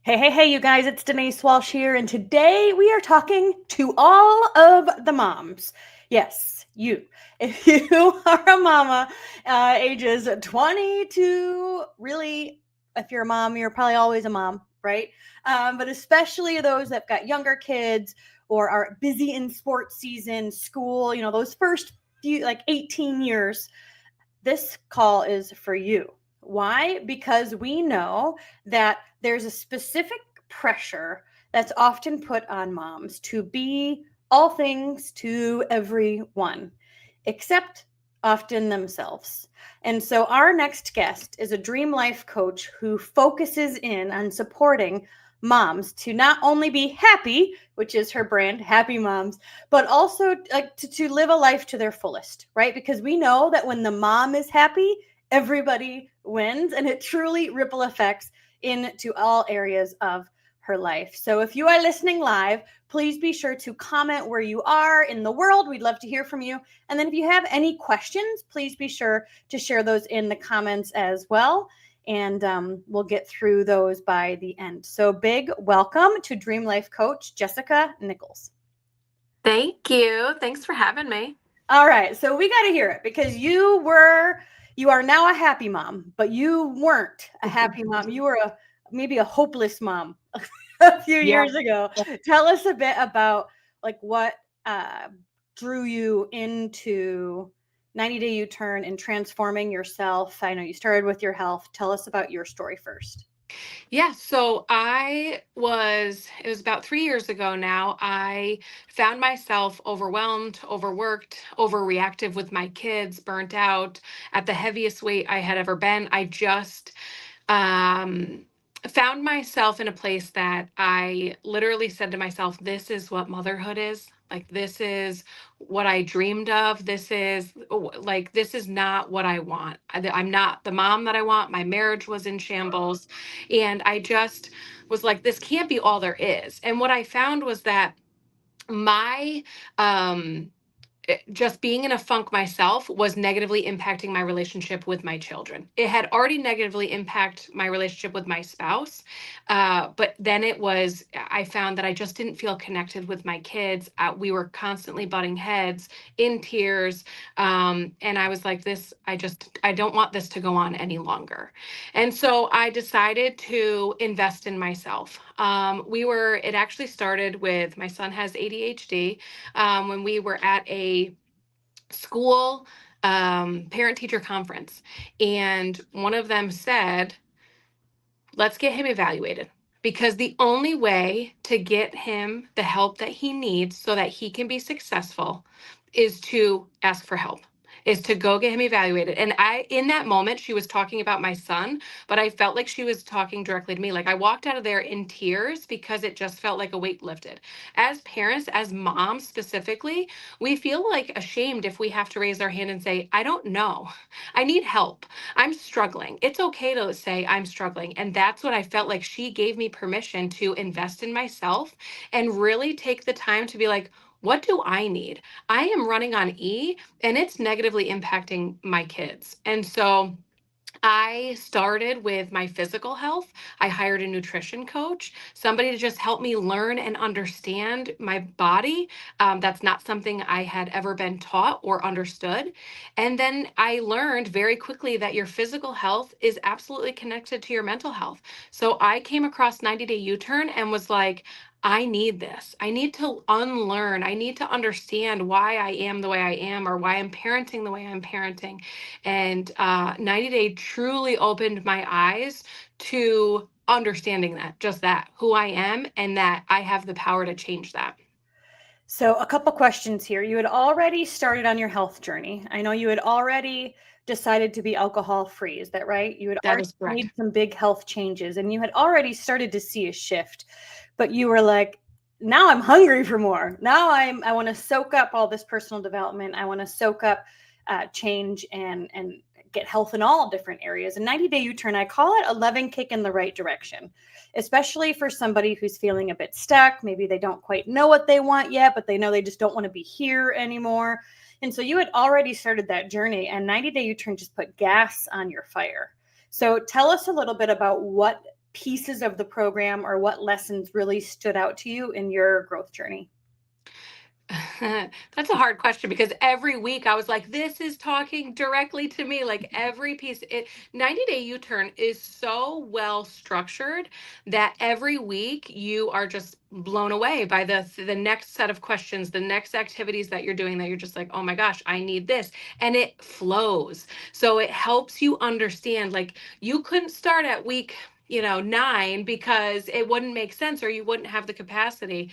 Hey, you guys, it's Denise Walsh here, and today we are talking to all of the moms. Yes, you. If you are a mama, ages 20 to really, if you're a mom, you're probably always a mom, right? But especially those that got younger kids or are busy in sports season, school, those first few, like 18 years, this call is for you. Why? Because we know that there's a specific pressure that's often put on moms to be all things to everyone, except often themselves. And so, our next guest is a dream life coach who focuses in on supporting moms to not only be happy, which is her brand, Happy Moms, but also like to live a life to their fullest, right? Because we know that when the mom is happy, everybody wins, and it truly ripple effects into all areas of her life. So if you are listening live, please be sure to comment where you are in the world. We'd love to hear from you. And then if you have any questions, please be sure to share those in the comments as well. And we'll get through those by the end. So big welcome to Dream Life Coach Jessica Nichols. Thank you. Thanks for having me. All right, so we got to hear it because you are now a happy mom, but you weren't a happy mom. You were maybe a hopeless mom a few Yeah. years ago. Tell us a bit about like what drew you into 90 Day U-Turn and transforming yourself. I know you started with your health. Tell us about your story first. Yeah. It was about 3 years ago now. I found myself overwhelmed, overworked, overreactive with my kids, burnt out at the heaviest weight I had ever been. I just um, found myself in a place that I literally said to myself, this is what motherhood is. Like, this is what I dreamed of. This is not what I want. I'm not the mom that I want. My marriage was in shambles. And I just was like, this can't be all there is. And what I found was that my, um, just being in a funk myself was negatively impacting my relationship with my children. It had already negatively impacted my relationship with my spouse. But then I found that I just didn't feel connected with my kids. We were constantly butting heads, in tears. And I was like, I don't want this to go on any longer. And so I decided to invest in myself. It actually started with my son has ADHD, when we were at a school parent teacher conference. And one of them said, let's get him evaluated. Because the only way to get him the help that he needs so that he can be successful is to ask for help, is to go get him evaluated. And in that moment, she was talking about my son, but I felt like she was talking directly to me. Like, I walked out of there in tears because it just felt like a weight lifted. As parents, as moms specifically, we feel like ashamed if we have to raise our hand and say, I don't know. I need help. I'm struggling. It's okay to say I'm struggling. And that's what I felt like she gave me permission to invest in myself and really take the time to be like, what do I need? I am running on E and it's negatively impacting my kids. And so I started with my physical health. I hired a nutrition coach, somebody to just help me learn and understand my body. That's not something I had ever been taught or understood. And then I learned very quickly that your physical health is absolutely connected to your mental health. So I came across 90 Day U-Turn and was like, I need this. I need to unlearn. I need to understand why I am the way I am or why I'm parenting the way I'm parenting. And 90 Day truly opened my eyes to understanding that, who I am, and that I have the power to change that. So, a couple questions here. You had already started on your health journey. I know you had already decided to be alcohol free. Is that right? You had That already is correct. made some big health changes and you had already started to see a shift, but you were like, now I'm hungry for more. I want to soak up all this personal development. I want to soak up change and get health in all different areas. And 90 Day U-Turn, I call it a loving kick in the right direction, especially for somebody who's feeling a bit stuck. Maybe they don't quite know what they want yet, but they know they just don't want to be here anymore. And so you had already started that journey, and 90 Day U-Turn just put gas on your fire. So tell us a little bit about what pieces of the program or what lessons really stood out to you in your growth journey? That's a hard question because every week I was like, this is talking directly to me. Like every piece, 90-day U-turn is so well structured that every week you are just blown away by the next set of questions, the next activities that you're doing that you're just like, oh my gosh, I need this. And it flows. So it helps you understand, like you couldn't start at week, 9 because it wouldn't make sense or you wouldn't have the capacity.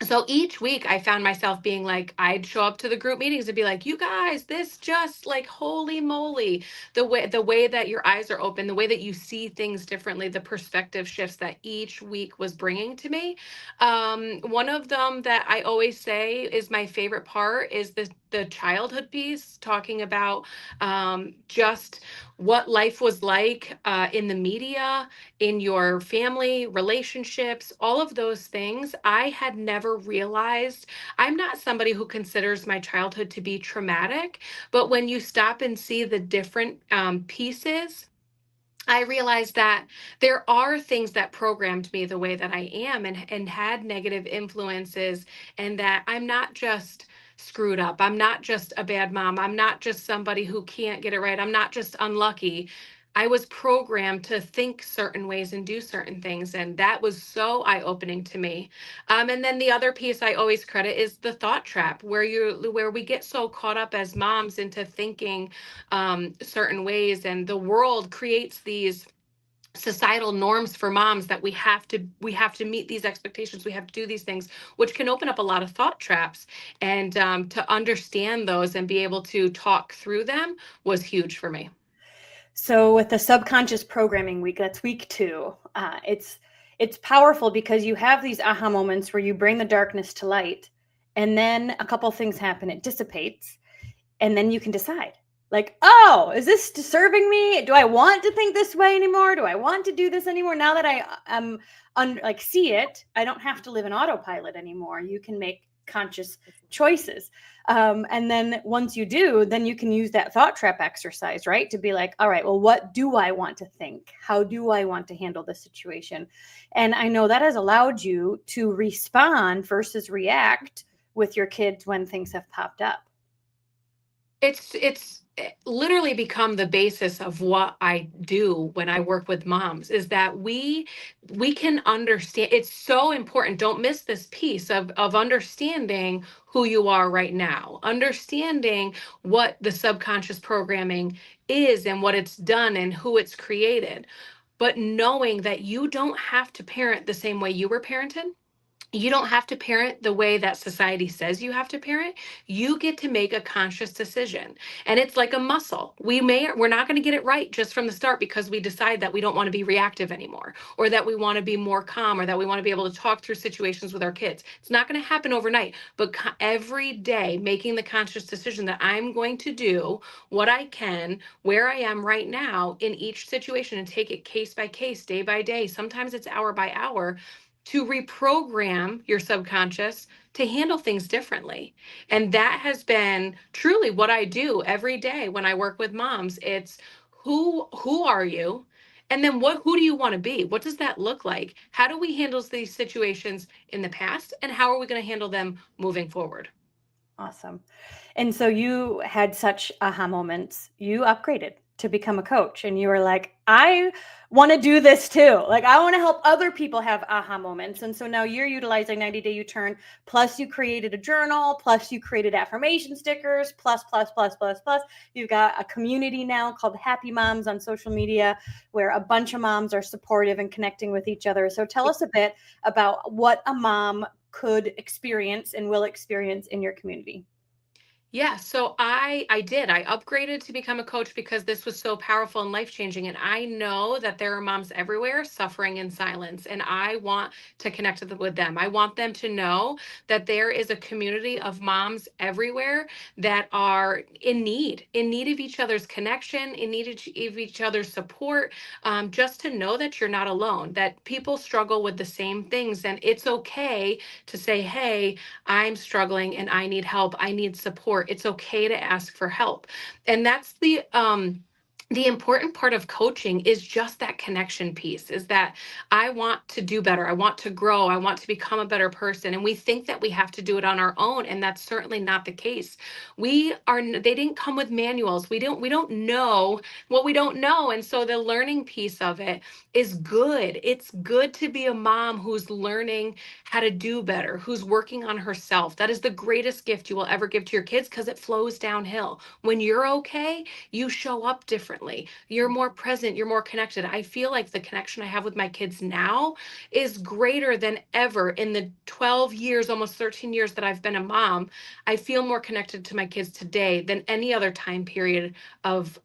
So each week I found myself being like, I'd show up to the group meetings and be like, you guys, this just like holy moly, the way that your eyes are open, the way that you see things differently, the perspective shifts that each week was bringing to me. One of them that I always say is my favorite part is the childhood piece, talking about just what life was like in the media, in your family, relationships, all of those things. I had never realized. I'm not somebody who considers my childhood to be traumatic, but when you stop and see the different pieces, I realized that there are things that programmed me the way that I am and had negative influences, and that I'm not just screwed up. I'm not just a bad mom. I'm not just somebody who can't get it right. I'm not just unlucky. I was programmed to think certain ways and do certain things, and that was so eye-opening to me. And then the other piece I always credit is the thought trap, where we get so caught up as moms into thinking certain ways, and the world creates these societal norms for moms that we have to meet these expectations, we have to do these things, which can open up a lot of thought traps. And to understand those and be able to talk through them was huge for me. So with the subconscious programming week, that's week 2. It's powerful because you have these aha moments where you bring the darkness to light, and then a couple things happen. It dissipates, and then you can decide, like, oh, is this serving me? Do I want to think this way anymore? Do I want to do this anymore? Now that I am like see it, I don't have to live in autopilot anymore. You can make conscious choices. And then once you do, then you can use that thought trap exercise, right? To be like, all right, well, what do I want to think? How do I want to handle this situation? And I know that has allowed you to respond versus react with your kids when things have popped up. It's literally become the basis of what I do when I work with moms, is that we can understand. It's so important. Don't miss this piece of understanding who you are right now, understanding what the subconscious programming is and what it's done and who it's created, but knowing that you don't have to parent the same way you were parented. You don't have to parent the way that society says you have to parent. You get to make a conscious decision. And it's like a muscle. We're not going to get it right just from the start because we decide that we don't want to be reactive anymore, or that we want to be more calm, or that we want to be able to talk through situations with our kids. It's not going to happen overnight, but every day making the conscious decision that I'm going to do what I can where I am right now in each situation and take it case by case, day by day. Sometimes it's hour by hour, to reprogram your subconscious to handle things differently. And that has been truly what I do every day when I work with moms. It's who are you? And then who do you want to be? What does that look like? How do we handle these situations in the past, and how are we going to handle them moving forward? Awesome. And so you had such aha moments. You upgraded to become a coach and you were like, I want to do this too. Like, I want to help other people have aha moments. And so now you're utilizing 90-day U-turn, plus you created a journal, plus you created affirmation stickers, plus, plus, plus, plus, plus. You've got a community now called Happy Moms on social media where a bunch of moms are supportive and connecting with each other. So tell us a bit about what a mom could experience and will experience in your community. Yeah, so I upgraded to become a coach because this was so powerful and life-changing, and I know that there are moms everywhere suffering in silence, and I want to connect with them. I want them to know that there is a community of moms everywhere that are in need of each other's connection, in need of each other's support, just to know that you're not alone, that people struggle with the same things, and it's okay to say, hey, I'm struggling and I need help. I need support. It's okay to ask for help. And that's the important part of coaching is just that connection piece, is that I want to do better, I want to grow, I want to become a better person, and we think that we have to do it on our own, and that's certainly not the case. They didn't come with manuals. We don't know what we don't know, and so the learning piece of it is good. It's good to be a mom who's learning how to do better, who's working on herself. That is the greatest gift you will ever give to your kids, because it flows downhill. When you're okay, you show up differently. You're more present, you're more connected. I feel like the connection I have with my kids now is greater than ever in the 12 years, almost 13 years that I've been a mom. I feel more connected to my kids today than any other time period of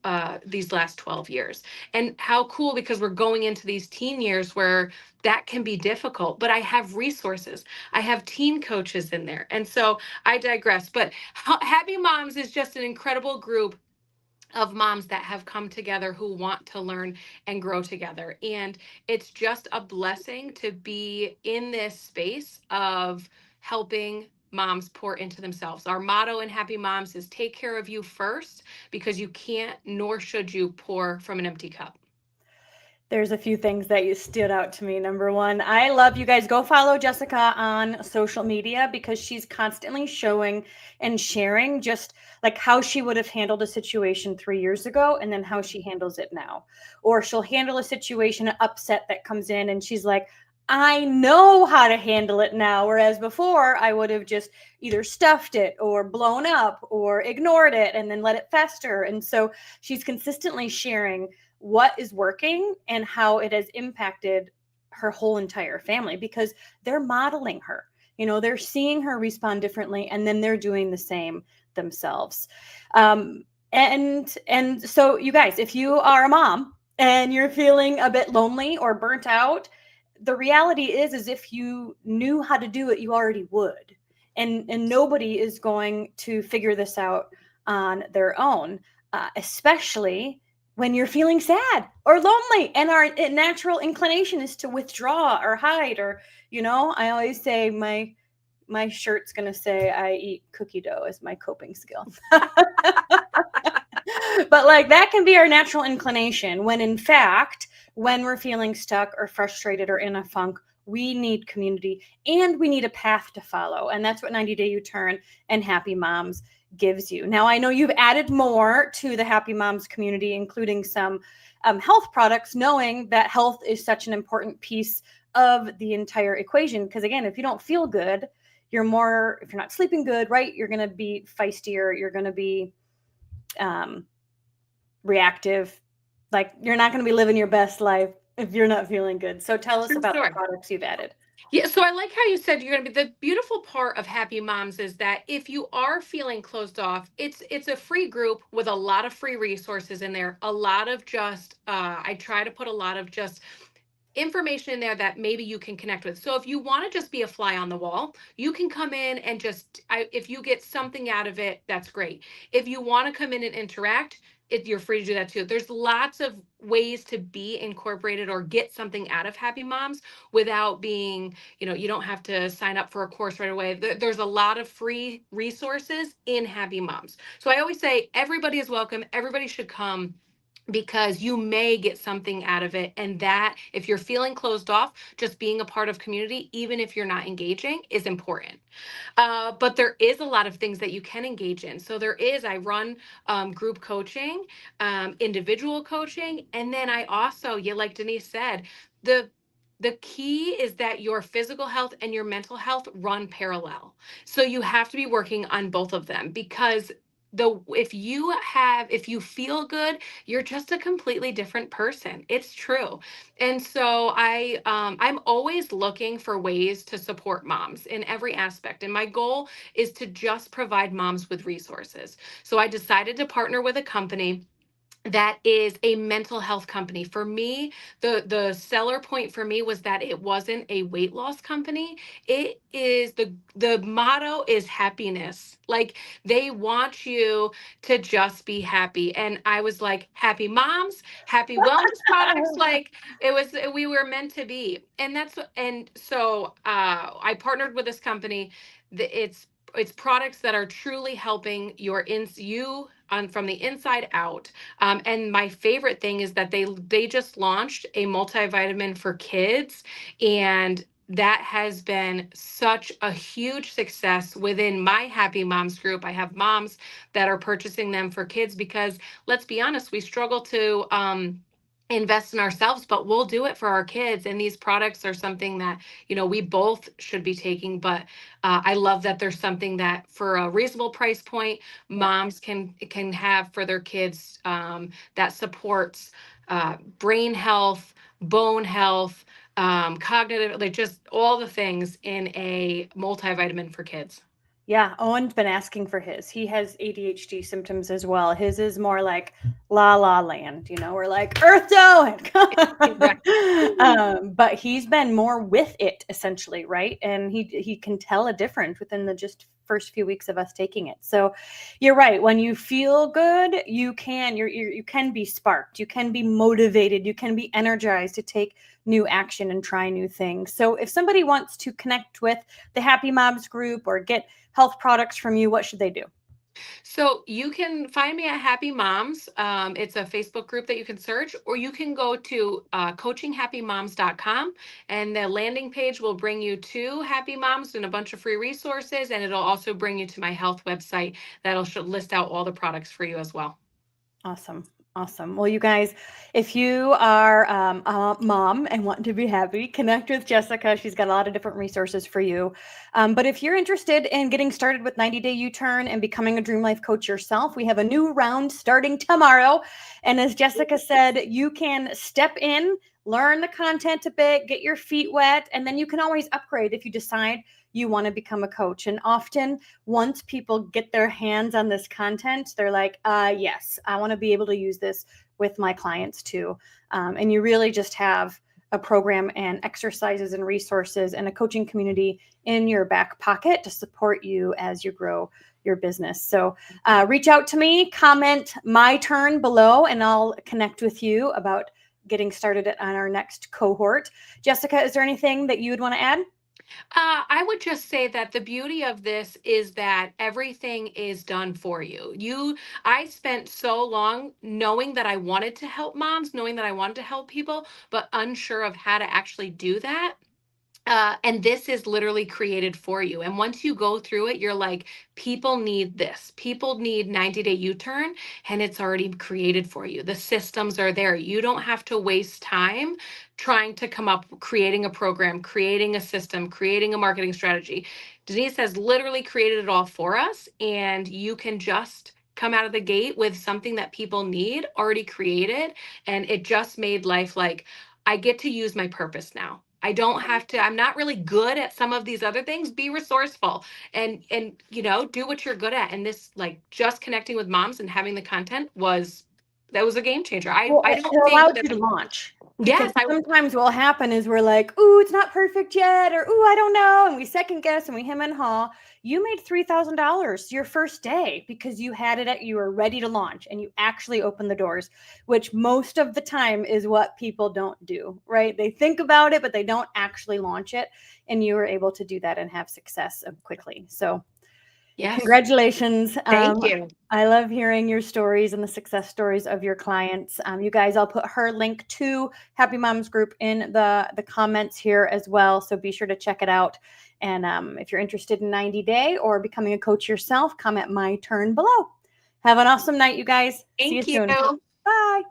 these last 12 years. And how cool, because we're going into these teen years where that can be difficult, but I have resources. I have teen coaches in there. And so I digress. But Happy Moms is just an incredible group of moms that have come together who want to learn and grow together. And it's just a blessing to be in this space of helping moms pour into themselves. Our motto in Happy Moms is take care of you first, because you can't nor should you pour from an empty cup. There's a few things that you stood out to me. Number one, I love you guys. Go follow Jessica on social media, because she's constantly showing and sharing just like how she would have handled a situation 3 years ago and then how she handles it now. Or she'll handle a situation, an upset that comes in, and she's like, I know how to handle it now. Whereas before, I would have just either stuffed it or blown up or ignored it and then let it fester. And so she's consistently sharing what is working and how it has impacted her whole entire family, because they're modeling her. They're seeing her respond differently, and then they're doing the same themselves. And so, you guys, if you are a mom and you're feeling a bit lonely or burnt out, the reality is if you knew how to do it, you already would. And nobody is going to figure this out on their own, especially when you're feeling sad or lonely, and our natural inclination is to withdraw or hide. Or I always say my shirt's gonna say I eat cookie dough as my coping skill. But like, that can be our natural inclination, when in fact, when we're feeling stuck or frustrated or in a funk, we need community and we need a path to follow. And that's what 90 Day U-Turn and Happy Moms gives you. Now, I know you've added more to the Happy Moms community, including some health products, knowing that health is such an important piece of the entire equation. Because again, if you don't feel good, if you're not sleeping good, right, you're going to be feistier, you're going to be reactive. Like, you're not going to be living your best life if you're not feeling good. So tell us about the products you've added. Yeah, so I like how you said you're going to be, the beautiful part of Happy Moms is that if you are feeling closed off, it's a free group with a lot of free resources in there. A lot of just I try to put a lot of just information in there that maybe you can connect with. So if you want to just be a fly on the wall, you can come in and if you get something out of it, that's great. If you want to come in and interact, you're free to do that too. There's lots of ways to be incorporated or get something out of Happy Moms without being, you don't have to sign up for a course right away. There's a lot of free resources in Happy Moms. So I always say everybody is welcome. Everybody should come, because you may get something out of it. And that, if you're feeling closed off, just being a part of community, even if you're not engaging, is important. But there is a lot of things that you can engage in. So I run group coaching, individual coaching, and then I also, like Denise said, the key is that your physical health and your mental health run parallel. So you have to be working on both of them, because if you feel good, you're just a completely different person. It's true. And so I'm always looking for ways to support moms in every aspect, and my goal is to just provide moms with resources. So I decided to partner with a company that is a mental health company. For me, the seller point for me was that it wasn't a weight loss company. It is the motto is happiness. Like, they want you to just be happy. And I was like, Happy Moms, happy wellness products. Like, we were meant to be. And so I partnered with this company. It's it's products that are truly helping you on from the inside out. And my favorite thing is that they just launched a multivitamin for kids, and that has been such a huge success within my Happy Moms group. I have moms that are purchasing them for kids because, let's be honest, we struggle to invest in ourselves, but we'll do it for our kids. And these products are something that, we both should be taking. But I love that there's something that for a reasonable price point, moms can have for their kids, that supports brain health, bone health, cognitive, like just all the things in a multivitamin for kids. Yeah, Owen's been asking for his. He has ADHD symptoms as well. His is more like La La Land, we're like Earth Owen. But he's been more with it essentially, right? And he can tell a difference within the just first few weeks of us taking it. So you're right. When you feel good, you can be sparked, you can be motivated, you can be energized to take new action and try new things. So if somebody wants to connect with the Happy Moms group or get health products from you, what should they do? So you can find me at Happy Moms. It's a Facebook group that you can search, or you can go to coachinghappymoms.com, and the landing page will bring you to Happy Moms and a bunch of free resources. And it'll also bring you to my health website that'll list out all the products for you as well. Awesome. Awesome. Well, you guys, if you are a mom and want to be happy, connect with Jessica. She's got a lot of different resources for you. But if you're interested in getting started with 90-Day U-Turn and becoming a Dream Life coach yourself, we have a new round starting tomorrow. And as Jessica said, you can step in, learn the content a bit, get your feet wet, and then you can always upgrade if you decide you want to become a coach. And often once people get their hands on this content, they're like, yes, I want to be able to use this with my clients too. And you really just have a program and exercises and resources and a coaching community in your back pocket to support you as you grow your business. So reach out to me, comment my turn below, and I'll connect with you about getting started on our next cohort. Jessica, is there anything that you would want to add? I would just say that the beauty of this is that everything is done for you. I spent so long knowing that I wanted to help moms, knowing that I wanted to help people, but unsure of how to actually do that. And this is literally created for you. And once you go through it, you're like, people need this. People need 90-Day U-Turn, and it's already created for you. The systems are there. You don't have to waste time trying to creating a program, creating a system, creating a marketing strategy. Denise has literally created it all for us, and you can just come out of the gate with something that people need already created. And it just made life like, I get to use my purpose now. I don't have to, I'm not really good at some of these other things. Be resourceful and do what you're good at. And this, like, just connecting with moms and having the content was a game changer. I don't it think allowed that you to launch. yes, Because sometimes what will happen is we're like, ooh, it's not perfect yet, or ooh, I don't know. And we second guess and we hem and haw. You made $3,000 your first day because you had you were ready to launch and you actually opened the doors, which most of the time is what people don't do, right? They think about it, but they don't actually launch it. And you were able to do that and have success quickly. So yes. Congratulations. Thank you. I love hearing your stories and the success stories of your clients. You guys, I'll put her link to Happy Moms Group in the comments here as well. So be sure to check it out. And if you're interested in 90-Day or becoming a coach yourself, comment my turn below. Have an awesome night, you guys. See you Thank you. soon. Bye.